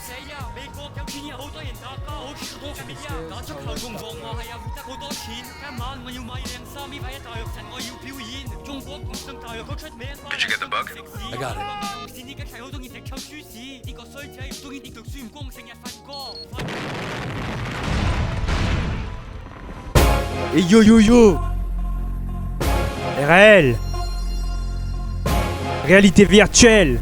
Did you get the book? I got it. Et yo yo yo RL Réalité virtuelle.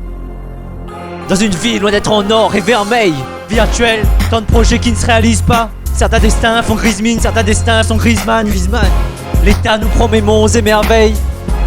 Dans une ville loin d'être en or et vermeil. Virtuel, tant de projets qui ne se réalisent pas. Certains destins font grise mine, certains destins sont Griezmann. L'État nous promet monts et merveilles.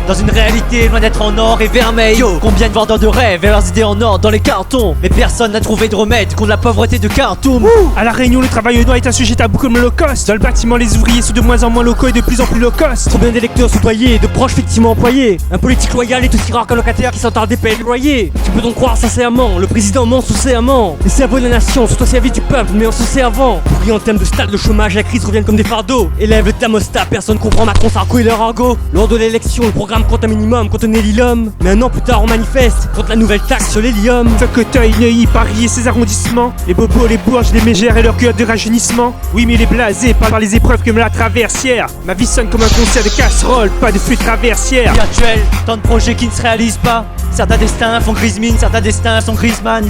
Dans une réalité loin d'être en or et vermeil. Yo, combien de vendeurs de rêves et leurs idées en or dans les cartons. Mais personne n'a trouvé de remède contre la pauvreté de Khartoum. À la Réunion, le travail noir est un sujet tabou comme l'Holocauste. Dans le bâtiment, les ouvriers sont de moins en moins locaux et de plus en plus low cost. Combien d'électeurs soudoyés, de proches fictivement employés. Un politique loyal est aussi rare qu'un locataire qui s'entend des payer le loyer. Tu peux donc croire sincèrement, le président ment sous-serment. Les cerveaux de la nation sont au service du peuple, mais en se servant. Pourri en termes de stade, le chômage, la crise reviennent comme des fardeaux. Élève le thermostat, personne comprend Macron, Sarko et leur argot. Lors de l'élection, le programme compte un minimum, contenait l'homme. Mais un an plus tard, on manifeste contre la nouvelle taxe sur l'hélium. Fauteuil, Neuilly, Paris et ses arrondissements. Les bobos, les bourges, les mégères et leur cœur de rajeunissement. Oui, mais les blasés parlent par les épreuves comme la traversière. Ma vie sonne comme un concert de casserole, pas de flûte traversière. Virtuel, tant de projets qui ne se réalisent pas. Certains destins font grise mine, certains destins sont Griezmann.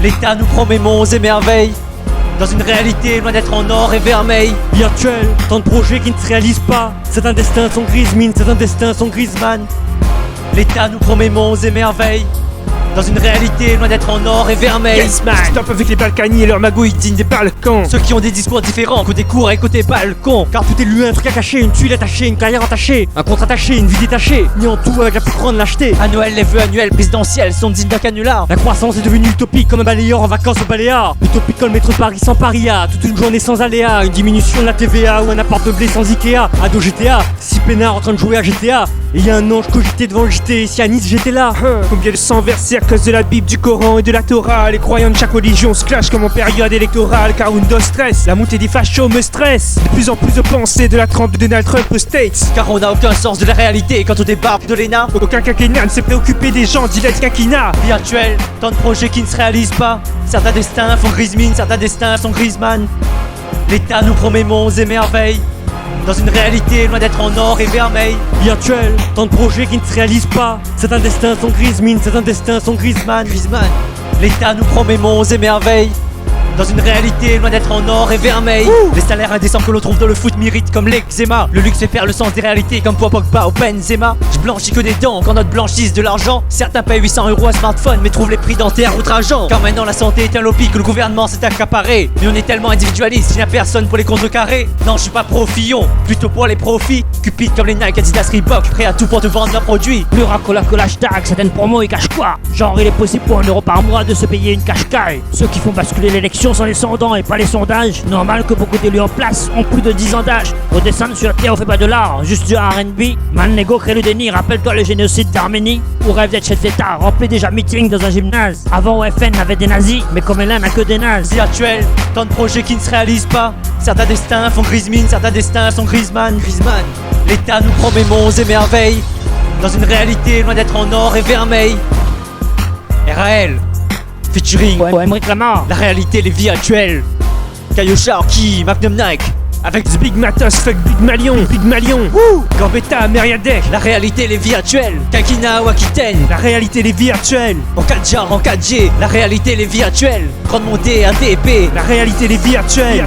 L'État nous promet monts et merveilles. Dans une réalité loin d'être en or et vermeil. Virtuel, tant de projets qui ne se réalisent pas. Certains destins sont grise mine, certains destins sont Griezmann. L'État nous promet monts et merveilles. Dans une réalité loin d'être en or et vermeil. Yes man, stop avec les Balkany et leurs magouilles dignes des Balkans. Ceux qui ont des discours différents, côté cours et côté balcon. Car tout est lui, un truc à cacher, une tuile attachée, une carrière entachée, un contrat attaché, une vie détachée. Mis en tout avec la plus grande lâcheté. À Noël, les vœux annuels présidentiels sont dignes d'un canular. La croissance est devenue utopique comme un balayeur en vacances au Baléares. Utopique comme le métro de Paris sans paria. Toute une journée sans aléa. Une diminution de la TVA ou un appart de blé sans Ikea. Ado GTA, 6 peinards en train de jouer à GTA. Et y a un ange cogité devant le JT. Si à Nice j'étais là. Combien de sang versé à cause de la Bible, du Coran et de la Torah. Les croyants de chaque religion se clashent comme en période électorale. Car Windows stress, la montée des fachos me stresse. De plus en plus de pensées de la trempe de Donald Trump aux States. Car on n'a aucun sens de la réalité quand on débarque de l'ENA. Aucun quinquennat ne s'est préoccupé des gens, dit quinquennat. Virtuel, tant de projets qui ne se réalisent pas. Certains destins font grise mine, certains destins sont Griezmann. L'État nous promet monts et merveilles. Dans une réalité loin d'être en or et vermeil. Virtuel, tant de projets qui ne se réalisent pas. Certains destins sont grise mine, certains destins sont Griezmann. L'État nous promet monts et merveilles. Dans une réalité loin d'être en or et vermeil. Les salaires indécents que l'on trouve dans le foot méritent comme l'eczéma. Le luxe fait perdre le sens des réalités comme Paul Pogba ou Benzema. Je blanchis que des dents quand notre blanchisse de l'argent. Certains payent 800 € à smartphone mais trouvent les prix dentaires outrageants. Car maintenant la santé est un lobby que le gouvernement s'est accaparé. Mais on est tellement individualiste qu'il n'y a personne pour les contrecarrer. Non, je suis pas pro-fillon, plutôt pour les profits. Cupid comme les Nike, Adidas, Reebok, prêt à tout pour te vendre leurs produits. Plus racola que l'hashtag, certaines promos ils cachent quoi? Genre il est possible pour 1 € par mois de se payer une cache-caille. Ceux qui font basculer l'élection sont les sondants et pas les sondages. Normal que beaucoup d'élus en place ont plus de 10 ans d'âge. Redescendre sur la terre on fait pas de l'art, juste du R&B. Manego crée le déni, rappelle-toi le génocide d'Arménie. Ou rêve d'être chef d'état, remplit déjà meeting dans un gymnase. Avant OFN avait des nazis, mais comme elle n'a que des nazis. Virtuel, tant de projets qui ne se réalisent pas. Certains destins font grise mine, certains destins sont Griezmann. L'État nous promet monts et merveilles. Dans une réalité loin d'être en or et vermeil. RAL featuring Emmerich Lamar. La réalité, les vies actuelles. Caillou Sharky, Magnum Nike. Avec The Big Matos, fuck Big Malion, Big Malion. Gambetta, Meriadec. La réalité, les vies actuelles. Kakina ou Aquitaine. La réalité, les vies actuelles. En 4G, en 4G. La réalité, les vies actuelles. Grande montée, ATP. La réalité, les vies actuelles.